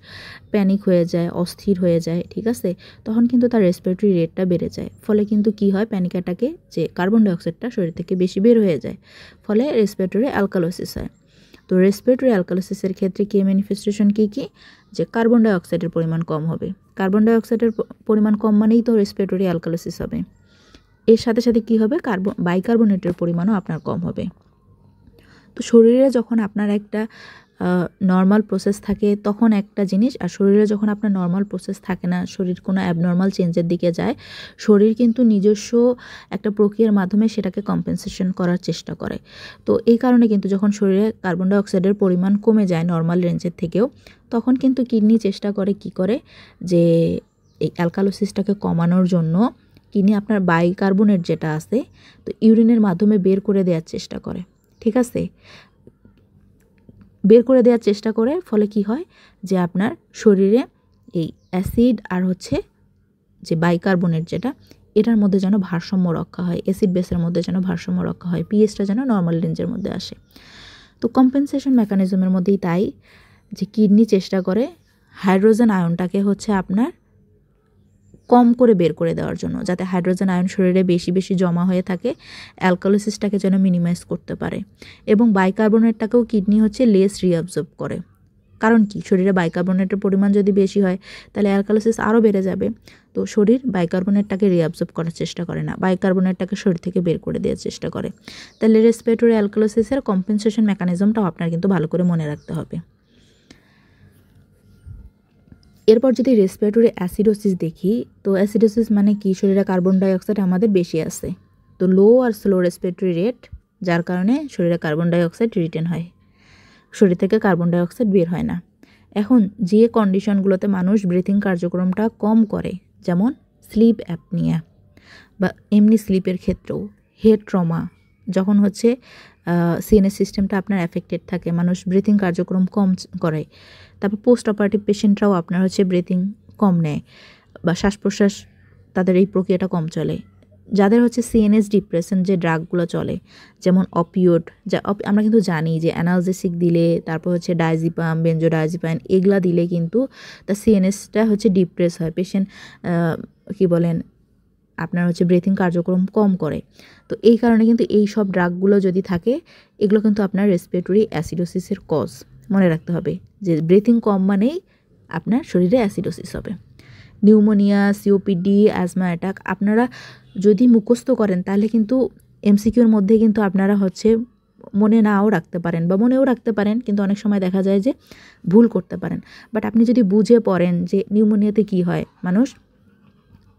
প্যানিক হয়ে যায়, অস্থির হয়ে যায়, ঠিক আছে, তখন কিন্তু তার রেসপিরেটরি রেটটা বেড়ে যায়। ফলে কিন্তু কি হয়, প্যানিক অ্যাটাকে যে কার্বন ডাইঅক্সাইডটা শরীর থেকে বেশি বের হয়ে যায়, ফলে রেসপিরেটরি অ্যালকালোসিস হয়। তো রেসপিরেটরি অ্যালকালোসিসের ক্ষেত্রে কি ম্যানিফেস্টেশন কী কী, যে কার্বন ডাইঅক্সাইডের পরিমাণ কম হবে। কার্বন ডাইঅক্সাইডের পরিমাণ কম মানেই তো রেসপিরেটরি অ্যালকালোসিস হবে। এর সাথে সাথে কি হবে, বাইকার্বনেটের পরিমাণও আপনার কম হবে। তো শরীরে যখন আপনার একটা নর্মাল প্রসেস থাকে তখন একটা জিনিস, আর শরীরে যখন আপনার নর্মাল প্রসেস থাকে না, শরীর কোনো অ্যাবনর্মাল চেঞ্জের দিকে যায়, শরীর কিন্তু নিজস্ব একটা প্রক্রিয়ার মাধ্যমে সেটাকে কম্পেনসেশন করার চেষ্টা করে। তো এই কারণে কিন্তু যখন শরীরে কার্বন ডাইঅক্সাইডের পরিমাণ কমে যায় নর্মাল রেঞ্জের থেকেও, তখন কিন্তু কিডনি চেষ্টা করে কি করে, যে এই অ্যালকালোসিসটাকে কমানোর জন্য কিডনি আপনার বাইকার্বনেট যেটা আছে, তো ইউরিনের মাধ্যমে বের করে দেওয়ার চেষ্টা করে। ঠিক আছে, বের করে দেওয়ার চেষ্টা করে, ফলে কি হয় যে আপনার শরীরে এই অ্যাসিড আর হচ্ছে যে বাইকার্বনেট যেটা, এটার মধ্যে যেন ভারসাম্য রক্ষা হয়, অ্যাসিড বেসের মধ্যে যেন ভারসাম্য রক্ষা হয়, পিএইচটা যেন নর্মাল রেঞ্জের মধ্যে আসে। তো কম্পেনসেশন মেকানিজমের মধ্যেই তাই, যে কিডনি চেষ্টা করে হাইড্রোজেন আয়নটাকে হচ্ছে আপনার কম করে বের করে দেওয়ার জন্য, যাতে হাইড্রোজেন আয়ন শরীরে বেশি বেশি জমা হয়ে থাকে, অ্যালকালোসিসটাকে যেন মিনিমাইজ করতে পারে। এবং বাইকার্বনেটটাকেও কিডনি হচ্ছে লেস রিঅ্যাবজর্ব করে। কারণ কি, শরীরে বাইকার্বনেটের পরিমাণ যদি বেশি হয়, তাহলে অ্যালকালোসিস আরও বেড়ে যাবে। তো শরীর বাইকার্বনেটটাকে রিঅ্যাবজর্ব করার চেষ্টা করে না, বাইকার্বনেটটাকে শরীর থেকে বের করে দেওয়ার চেষ্টা করে। তাহলে রেসপিরেটরি অ্যালকালোসিসের কম্পেনসেশন মেকানিজমটাও আপনার কিন্তু ভালো করে মনে রাখতে হবে। এরপর যদি রেসপিরেটরি অ্যাসিডোসিস দেখি, তো অ্যাসিডোসিস মানে কি, শরীরে কার্বন ডাইঅক্সাইড আমাদের বেশি আছে, তো লো আর স্লো রেসপিরেটরি রেট, যার কারণে শরীরে কার্বন ডাইঅক্সাইড রিটেন হয়, শরীর থেকে কার্বন ডাইঅক্সাইড বের হয় না। এখন যে কন্ডিশনগুলোতে মানুষ ব্রিথিং কার্যক্রমটা কম করে, যেমন স্লিপ অ্যাপনিয়া বা এমনি স্লিপের ক্ষেত্রেও, হেড ট্রমা, যখন হচ্ছে সিএনএস সিস্টেমটা আপনার অ্যাফেক্টেড থাকে, মানুষ ব্রিথিং কার্যক্রম কম করে। তারপর পোস্ট অপারেটিভ পেশেন্টরাও আপনার হচ্ছে ব্রিথিং কম নেয় বা শ্বাস প্রশ্বাস তাদের এই প্রক্রিয়াটা কম চলে। যাদের হচ্ছে সিএনএস ডিপ্রেশন যে ড্রাগগুলো চলে, যেমন অপিওড, যা আমরা কিন্তু জানি যে অ্যানালজেসিক দিলে, তারপর হচ্ছে ডাইজিপাম, বেনজোডাইজিপাম, এগুলা দিলে কিন্তু তার সিএনএসটা হচ্ছে ডিপ্রেস হয়, পেশেন্ট কি বলেন আপনার হচ্ছে ব্রিথিং কার্যক্রম কম করে। তো এই কারণে কিন্তু এই সব ড্রাগগুলো যদি থাকে, এগুলো কিন্তু আপনার রেসপিরেটরি অ্যাসিডোসিসের কজ। মনে রাখতে হবে যে ব্রিথিং কম মানেই আপনার শরীরে অ্যাসিডোসিস হবে। নিউমোনিয়া, সিওপিডি, অ্যাজমা অ্যাটাক আপনারা যদি মুখস্থ করেন, তাহলে কিন্তু এমসিকিউর মধ্যে কিন্তু আপনারা হচ্ছে মনে নাও রাখতে পারেন বা মনেও রাখতে পারেন, কিন্তু অনেক সময় দেখা যায় যে ভুল করতে পারেন। বাট আপনি যদি বুঝে পড়েন যে নিউমোনিয়াতে কি হয়, মানুষ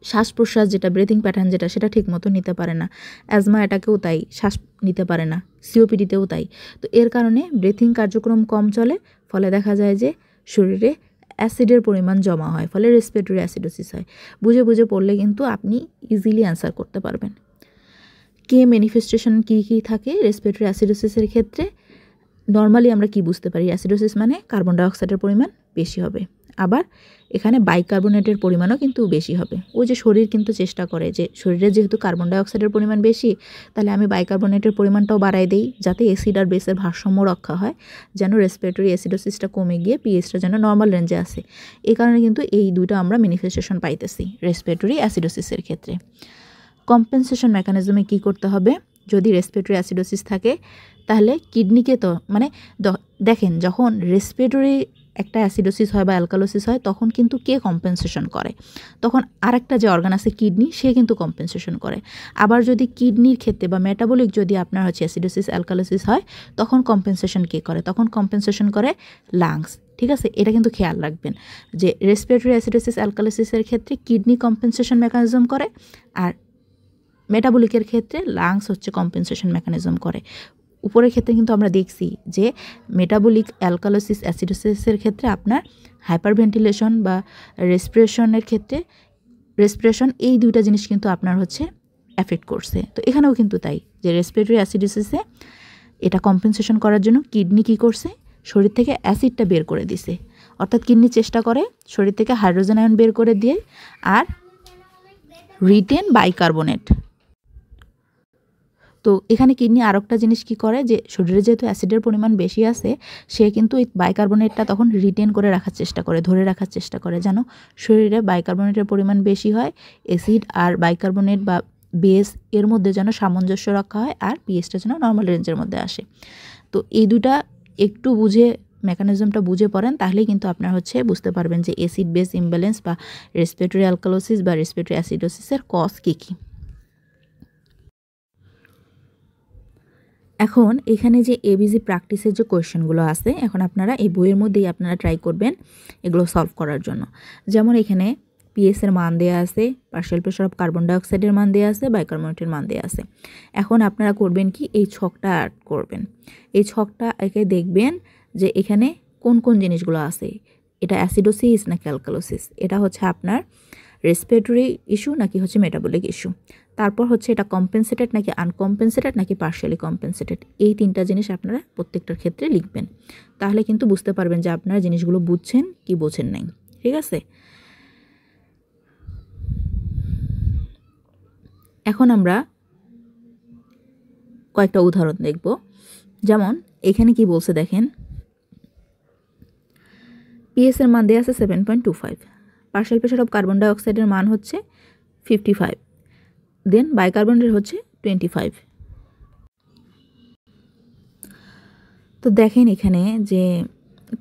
শ্বাস প্রশ্বাস যেটা ব্রিথিং প্যাটার্ন যেটা সেটা ঠিক মতো নিতে পারে না। অ্যাজমা এটাকেও তাই, শ্বাস নিতে পারে না, সিওপিডিতেও তাই। তো এর কারণে ব্রিথিং কার্যক্রম কম চলে, ফলে দেখা যায় যে শরীরে অ্যাসিডের পরিমাণ জমা হয়, ফলে রেসপিরেটরি অ্যাসিডোসিস হয়। বুঝে বুঝে পড়লে কিন্তু আপনি ইজিলি অ্যান্সার করতে পারবেন। কে ম্যানিফেস্টেশন কী কী থাকে রেসপিরেটরি অ্যাসিডোসিসের ক্ষেত্রে? নর্মালি আমরা কি বুঝতে পারি? অ্যাসিডোসিস মানে কার্বন ডাইঅক্সাইডের পরিমাণ বেশি হবে, আবার এখানে বাইকার্বনেটের পরিমাণও কিন্তু বেশি হবে। ওই যে শরীর কিন্তু চেষ্টা করে যে শরীরে যেহেতু কার্বন ডাইঅক্সাইডের পরিমাণ বেশি, তাহলে আমি বাইকার্বনেটের পরিমাণটাও বাড়াই দিই, যাতে অ্যাসিড আর বেসের ভারসাম্য রক্ষা হয়, যেন রেসপিরেটরি অ্যাসিডোসিসটা কমে গিয়ে পিএইচটা যেন নর্মাল রেঞ্জে আসে। এই কারণে কিন্তু এই দুটো আমরা ম্যানিফেস্টেশন পাইতেছি রেসপিরেটরি অ্যাসিডোসিসের ক্ষেত্রে। কম্পেনসেশন মেকানিজমে কী করতে হবে? যদি রেসপিরেটরি অ্যাসিডোসিস থাকে তাহলে কিডনিকে তো মানে দেখেন, যখন রেসপিরেটরি একটা অ্যাসিডোসিস হয় বা অ্যালকালোসিস হয়, তখন কিন্তু কে কম্পেনসেশন করে? তখন আরেকটা যে অর্গান আছে কিডনি, সে কিন্তু কম্পেনসেশন করে। আবার যদি কিডনির ক্ষেত্রে বা মেটাবলিক যদি আপনার হচ্ছে অ্যাসিডোসিস অ্যালকালোসিস হয়, তখন কম্পেনসেশন কে করে? তখন কম্পেনসেশন করে লাংস। ঠিক আছে, এটা কিন্তু খেয়াল রাখবেন যে রেসপিরেটরি অ্যাসিডোসিস অ্যালকালোসিসের ক্ষেত্রে কিডনি কম্পেনসেশন মেকানিজম করে, আর মেটাবলিকের ক্ষেত্রে লাংস হচ্ছে কম্পেনসেশন মেকানিজম করে। উপরের ক্ষেত্রে কিন্তু আমরা দেখছি যে মেটাবলিক অ্যালকালোসিস অ্যাসিডোসিসের ক্ষেত্রে আপনার হাইপারভেন্টিলেশন বা রেসপিরেশনের ক্ষেত্রে রেসপিরেশন, এই দুইটা জিনিস কিন্তু আপনার হচ্ছে এফেক্ট করছে। তো এখানেও কিন্তু তাই যে রেসপিরেটরি অ্যাসিডোসিসে এটা কম্পেনসেশন করার জন্য কিডনি কী করছে? শরীর থেকে অ্যাসিডটা বের করে দিছে, অর্থাৎ কিডনি চেষ্টা করে শরীর থেকে হাইড্রোজেন আয়ন বের করে দিয়ে আর রিটেন বাইকার্বনেট। তো এখানে কিডনি আর একটা জিনিস কী করে, যে শরীরে যেহেতু অ্যাসিডের পরিমাণ বেশি আছে, সে কিন্তু এই বাইকার্বনেটটা তখন রিটেন করে রাখার চেষ্টা করে, ধরে রাখার চেষ্টা করে, যেন শরীরে বাইকার্বনেটের পরিমাণ বেশি হয়, অ্যাসিড আর বাইকার্বনেট বা বেস এর মধ্যে যেন সামঞ্জস্য রক্ষা হয়, আর পিএইচটা যেন নর্মাল রেঞ্জের মধ্যে আসে। তো এই দুটা একটু বুঝে মেকানিজমটা বুঝে পড়েন, তাহলেই কিন্তু আপনার হচ্ছে বুঝতে পারবেন যে অ্যাসিড বেস ইমব্যালেন্স বা রেসপিরেটরি অ্যালকালোসিস বা রেসপিরেটরি অ্যাসিডোসিসের কজ কী কী। এখন এখানে যে এবিজি প্র্যাকটিসের যে কোয়েশ্চেনগুলো আছে, এখন আপনারা এই বইয়ের মধ্যেই আপনারা ট্রাই করবেন এগুলো সলভ করার জন্য। যেমন এখানে পিএসের মান দেয়া আছে, পার্শিয়াল প্রেশার অফ কার্বন ডাইঅক্সাইডের মান দেয়া আছে, বাইকার্বনেটের মান দেয়া আছে। এখন আপনারা করবেন কি, এই ছকটা অ্যাড করবেন। এই ছকটা একে দেখবেন যে এখানে কোন কোন জিনিসগুলো আছে, এটা অ্যাসিডোসিস নাকি অ্যালকালোসিস, এটা হচ্ছে আপনার রেসপিরেটরি ইস্যু নাকি হচ্ছে মেটাবলিক ইস্যু, তারপর হচ্ছে এটা কম্পেনসেটেড নাকি আনকম্পেনসেটেড নাকি পার্শিয়ালি কম্পেনসেটেড। এই তিনটা জিনিস আপনারা প্রত্যেকটার ক্ষেত্রে লিখবেন, তাহলে কিন্তু বুঝতে পারবেন যে আপনারা জিনিসগুলো বুঝছেন কি বোঝেন নাই। ঠিক আছে, এখন আমরা কয়েকটা উদাহরণ দেখব। যেমন এখানে কি বলছে দেখেন, পিএস এর মান দেওয়া আছে 7.25, পার্শিয়াল প্রেশার অফ কার্বন ডাইঅক্সাইডের মান হচ্ছে 55, দেন বাইকার্বনেটের হচ্ছে 25। তো দেখেন এখানে যে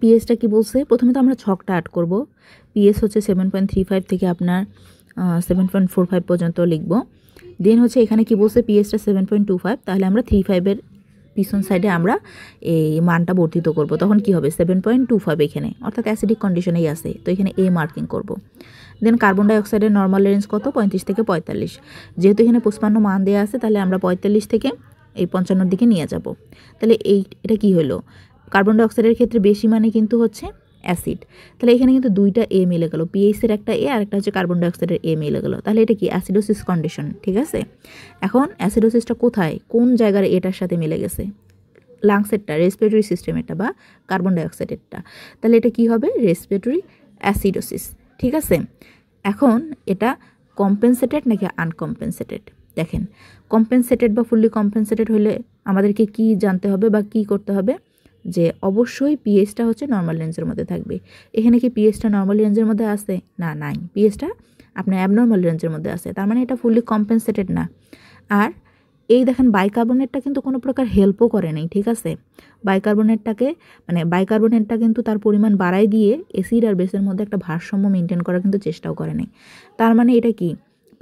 পিএসটা কি বলছে, প্রথমে তো আমরা ছকটা অ্যাড করব। পিএস হচ্ছে 7.35 থেকে আপনার 7.45 পর্যন্ত লিখব। দেন হচ্ছে এখানে কি বলছে, পিএসটা 7.25, তাহলে আমরা 35-এর পিছন সাইডে আমরা এই মানটা বর্ধিত করব, তখন কি হবে 7.25 এখানে, অর্থাৎ অ্যাসিডিক কন্ডিশনেই আছে, তো এখানে এ মার্কিং করব। দেন কার্বন ডাইঅক্সাইডের নর্মাল রেঞ্জ কত, 35 থেকে 45, যেহেতু এখানে 55 মান দেওয়া আছে, তাহলে আমরা 45 থেকে এই 55-র দিকে নিয়ে যাব। তাহলে এটা কি হলো, কার্বন ডাইঅক্সাইডের ক্ষেত্রে বেশি মানে কিন্তু হচ্ছে অ্যাসিড, তাহলে এখানে কিন্তু দুইটা এ মিলে গেল, পিএইচের একটা এ আর একটা হচ্ছে কার্বন ডাইঅক্সাইডের এ মিলে গেল, তাহলে এটা কি অ্যাসিডোসিস কন্ডিশন। ঠিক আছে, এখন অ্যাসিডোসিসটা কোথায়, কোন জায়গার এটার সাথে মিলে গেছে, লাংসেরটা, রেসপিরেটরি সিস্টেমেরটা বা কার্বন ডাইঅক্সাইডেরটা, তাহলে এটা কি হবে রেসপিরেটরি অ্যাসিডোসিস। ঠিক আছে, এখন এটা কম্পেনসেটেড নাকি আনকম্পেনসেটেড, দেখেন কম্পেনসেটেড বা ফুললি কম্পেনসেটেড হলে আমাদেরকে কি জানতে হবে বা কি করতে হবে, যে অবশ্যই পিএইচটা হচ্ছে নর্মাল রেঞ্জের মধ্যে থাকবে। এখানে কি পিএইচটা নর্মাল রেঞ্জের মধ্যে আছে, না নাই, পিএইচটা আপনার অ্যাবনর্মাল রেঞ্জের মধ্যে আছে, তার মানে এটা ফুললি কম্পেনসেটেড না। আর এই দেখেন বাইকার্বনেটটা কিন্তু কোনো প্রকার হেল্পও করে নাই। ঠিক আছে, বাইকার্বনেটটা কিন্তু তার পরিমাণ বাড়াই দিয়ে অ্যাসিড আর বেসের মধ্যে একটা ভারসাম্য মেনটেন করার কিন্তু চেষ্টাও করে নাই। তার মানে এটা কি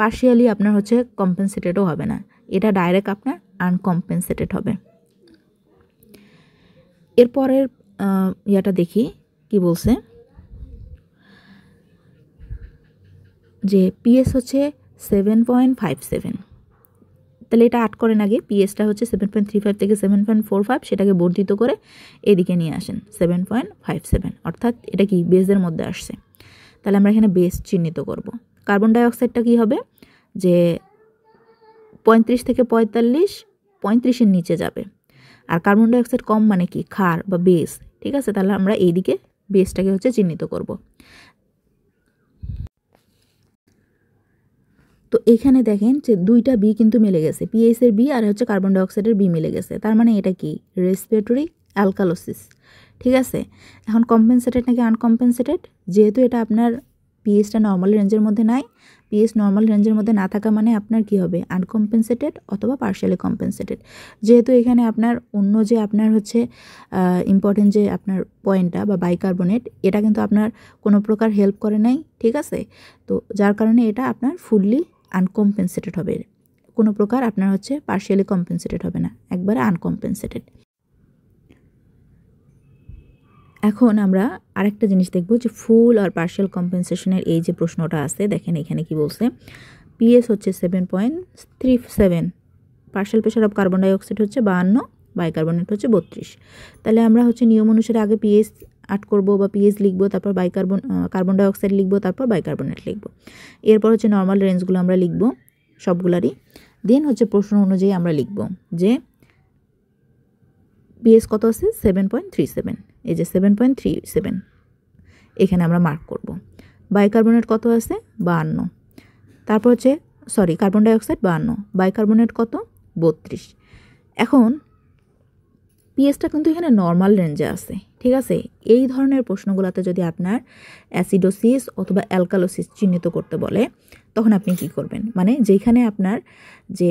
পার্শিয়ালি আপনার হচ্ছে কম্পেনসেটেডও হবে না, এটা ডাইরেক্ট আপনার আনকম্পেনসেটেড হবে। এরপরের ইয়াটা দেখি কি বলছে, যে পিএস হচ্ছে 7.57, তাহলে এটা 8 করেন আগে। পিএসটা হচ্ছে 7.35 থেকে 7.45, সেটাকে বর্ধিত করে এদিকে নিয়ে আসেন 7.57, অর্থাৎ এটা কি বেসের মধ্যে আসছে। তাহলে আমরা এখানে বেস চিহ্নিত করব। কার্বন ডাইঅক্সাইডটা কি হবে যে 35 থেকে 45, 35-এর নিচে যাবে। আর কার্বন ডাইঅক্সাইড কম মানে কি ক্ষার বা বেস, ঠিক আছে। তাহলে আমরা এইদিকে বেসটাকে হচ্ছে চিহ্নিত করব। তো এখানে দেখেন যে দুইটা বি কিন্তু মিলে গেছে, পিএইচের বি আর হচ্ছে কার্বন ডাইঅক্সাইডের বি মিলে গেছে। তার মানে এটা কি রেসপিরেটরি অ্যালকালোসিস, ঠিক আছে। এখন কম্পেনসেটেড নাকি আনকম্পেনসেটেড, যেহেতু এটা আপনার পিএইচটা নর্মাল রেঞ্জের মধ্যে নাই, পিএইচ নর্মাল রেঞ্জের মধ্যে না থাকা মানে আপনার কি হবে আনকম্পেনসেটেড অথবা পার্শিয়ালি কম্পেনসেটেড। যেহেতু এখানে আপনার অন্য যে আপনার হচ্ছে ইম্পর্টেন্ট যে আপনার পয়েন্টটা বা বাইকার্বনেট, এটা কিন্তু আপনার কোনো প্রকার হেল্প করে নাই, ঠিক আছে। তো যার কারণে এটা আপনার ফুললি আনকম্পেনসেটেড হবে, কোনো প্রকার আপনার হচ্ছে পার্শিয়ালি কম্পেনসেটেড হবে না, একবারে আনকম্পেনসেটেড। এখন আমরা আরেকটা জিনিস দেখব যে ফুল আর পার্শিয়াল কম্পেনসেশনের এই যে প্রশ্নটা আছে, দেখেন এখানে কি বলছে। পিএস হচ্ছে 7.37, partial pressure of carbon dioxide হচ্ছে 52, বাইকার্বনেট হচ্ছে 32। তাহলে আমরা হচ্ছে নিয়ম অনুসারে আগে পিএস 8 করব বা পিএস লিখবো, তারপর কার্বন ডাইঅক্সাইড লিখবো, তারপর বাইকার্বনেট লিখবো। এরপর হচ্ছে নর্মাল রেঞ্জগুলো আমরা লিখবো সবগুলারই। দেন হচ্ছে প্রশ্ন অনুযায়ী আমরা লিখবো যে পিএস কত আছে 7.37, এই যে 7.37 এখানে আমরা মার্ক করব। বাইকার্বনেট কত আছে 52, তারপর হচ্ছে কার্বন ডাইঅক্সাইড 52, বাইকার্বনেট কত 32। এখন পিএসটা কিন্তু এখানে নর্মাল রেঞ্জে আছে, ঠিক আছে। এই ধরনের প্রশ্নগুলোতে যদি আপনার অ্যাসিডোসিস অথবা অ্যালকালোসিস চিহ্নিত করতে বলে, তখন আপনি কি করবেন, মানে যেখানে আপনার যে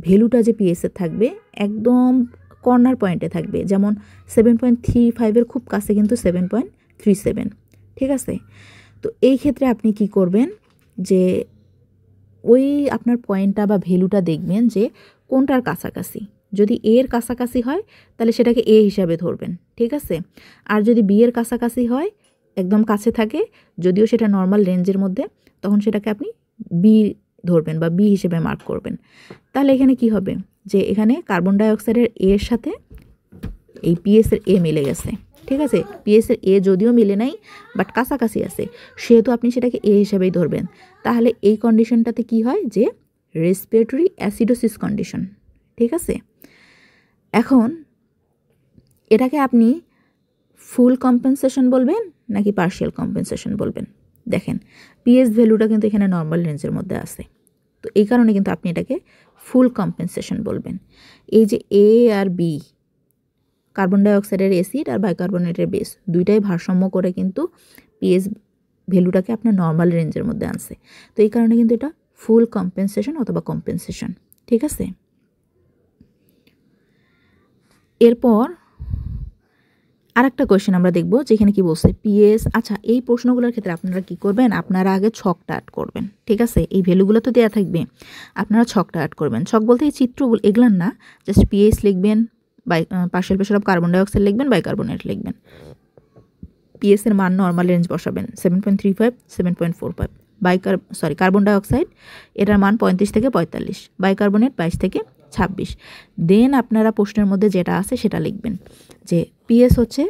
ভ্যালুটা যে পিএসের থাকবে একদম কর্নার পয়েন্টে থাকবে, যেমন 7.35-এর খুব কাছে কিন্তু 7.37, ঠিক আছে। তো এই ক্ষেত্রে আপনি কি করবেন যে ওই আপনার পয়েন্টটা বা ভ্যালুটা দেখবেন যে কোনটার কাছাকাছি। যদি এর কাছাকাছি হয় তাহলে সেটাকে এ হিসাবে ধরবেন, ঠিক আছে। আর যদি বি এর কাছাকাছি হয়, একদম কাছে থাকে, যদিও সেটা নর্মাল রেঞ্জের মধ্যে, তখন সেটাকে আপনি বি ধরবেন বা বি হিসেবে মার্ক করবেন। তাহলে এখানে কি হবে যে এখানে কার্বন ডাইঅক্সাইডের এর সাথে এই পিএসের এ মিলে গেছে, ঠিক আছে। পিএসের এ যদিও মিলে নাই বাট কাছাকাছি আছে, সেহেতু আপনি সেটাকে এ হিসাবেই ধরবেন। তাহলে এই কন্ডিশনটাতে কি হয় যে রেসপিরেটরি অ্যাসিডোসিস কন্ডিশন, ঠিক আছে। এখন এটাকে আপনি ফুল কম্পেনসেশন বলবেন নাকি পার্শিয়াল কম্পেনসেশন বলবেন। দেখেন পিএস ভ্যালুটা কিন্তু এখানে নর্মাল রেঞ্জের মধ্যে আছে, তো এই কারণে কিন্তু আপনি এটাকে ফুল কম্পেনসেশন বলবেন। এই যে এ আর বি, কার্বন ডাইঅক্সাইডের অ্যাসিড আর বাইকার্বনেটের বেস, দুইটাই ভারসাম্য করে কিন্তু পিএস ভ্যালুটাকে আপনার নর্মাল রেঞ্জের মধ্যে আনছে। তো এই কারণে কিন্তু এটা ফুল কম্পেনসেশন অথবা কম্পেনসেশন, ঠিক আছে। এরপর আরেকটা কোয়েশ্চেন আমরা দেখব, যেখানে কি বলছে পিএস। আচ্ছা, এই প্রশ্নগুলোর ক্ষেত্রে আপনারা কি করবেন, আপনারা আগে ছকটা অ্যাড করবেন, ঠিক আছে। এই ভ্যালুগুলো তো দেওয়া থাকবে, আপনারা ছকটা অ্যাড করবেন। ছক বলতে এই চিত্রগুলো এগুলার না, জাস্ট পিএস লিখবেন, partial pressure of carbon dioxide লিখবেন, বাইকার্বনেট লিখবেন। পিএসের মান নর্মাল রেঞ্জ বসাবেন 7.35, 7.45। কার্বন ডাইঅক্সাইড এটার মান 35 থেকে 45, বাইকার্বনেট 22 থেকে 26। দেন আপনারা প্রশ্নের মধ্যে যেটা আছে সেটা লিখবেন যে পিএস হচ্ছে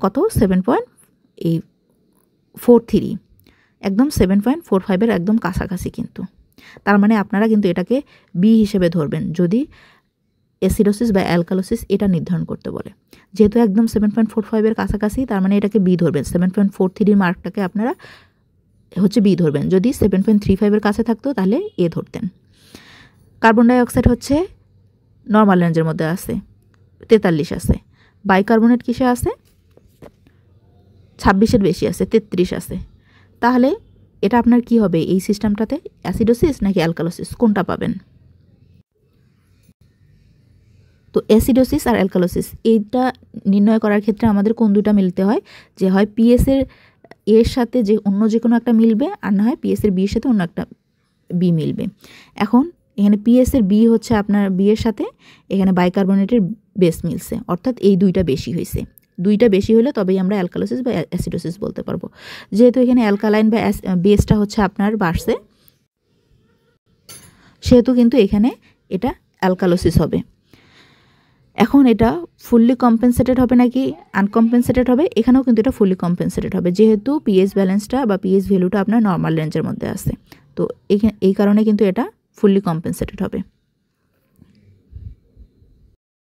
কত 7.43, একদম 7.45-এর একদম কাছাকাছি কিন্তু। তার মানে আপনারা কিন্তু এটাকে বি হিসেবে ধরবেন যদি অ্যাসিডোসিস বা অ্যালকালোসিস এটা নির্ধারণ করতে বলে। যেহেতু একদম 7.45-এর কাছাকাছি, তার মানে এটাকে বি ধরবেন। 7.43 মার্কটাকে আপনারা হচ্ছে বি ধরবেন। যদি 7.35-এর কাছে থাকতো তাহলে এ ধরতেন। কার্বন ডাইঅক্সাইড হচ্ছে নর্মাল রেঞ্জের মধ্যে আছে, 43 আছে। বাইকার্বনেট কিসে আছে 26-এর বেশি আছে, 33 আছে। তাহলে এটা আপনার কি হবে, এই সিস্টেমটাতে অ্যাসিডোসিস নাকি অ্যালকালোসিস কোনটা পাবেন। তো অ্যাসিডোসিস আর অ্যালকালোসিস এইটা নির্ণয় করার ক্ষেত্রে আমাদের কোন দুটা মিলতে হয়, যে হয় পিএসের এর সাথে যে অন্য যে কোনো একটা মিলবে, আর না হয় পিএসের বি এর সাথে অন্য একটা বি মিলবে। এখন এখানে পিএসের বি হচ্ছে আপনার বি এর সাথে এখানে বাইকার্বনেটের বেস মিলছে, অর্থাৎ এই দুইটা বেশি হয়েছে। 2টা বেশি হলে তবেই আমরা অ্যালকালোসিস বা অ্যাসিডোসিস বলতে পারবো। যেহেতু এখানে অ্যালকালাইন বা বেসটা হচ্ছে আপনার বাড়ছে, সেহেতু কিন্তু এখানে এটা অ্যালকালোসিস হবে। এখন এটা ফুললি কম্পেনসেটেড হবে নাকি আনকম্পেনসেটেড হবে? এখানেও কিন্তু এটা ফুললি কম্পেনসেটেড হবে, যেহেতু পিএইচ ব্যালেন্সটা বা পিএইচ ভ্যালুটা আপনার নর্মাল রেঞ্জের মধ্যে আছে। তো এই কারণে কিন্তু এটা ফুললি কম্পেনসেটেড হবে।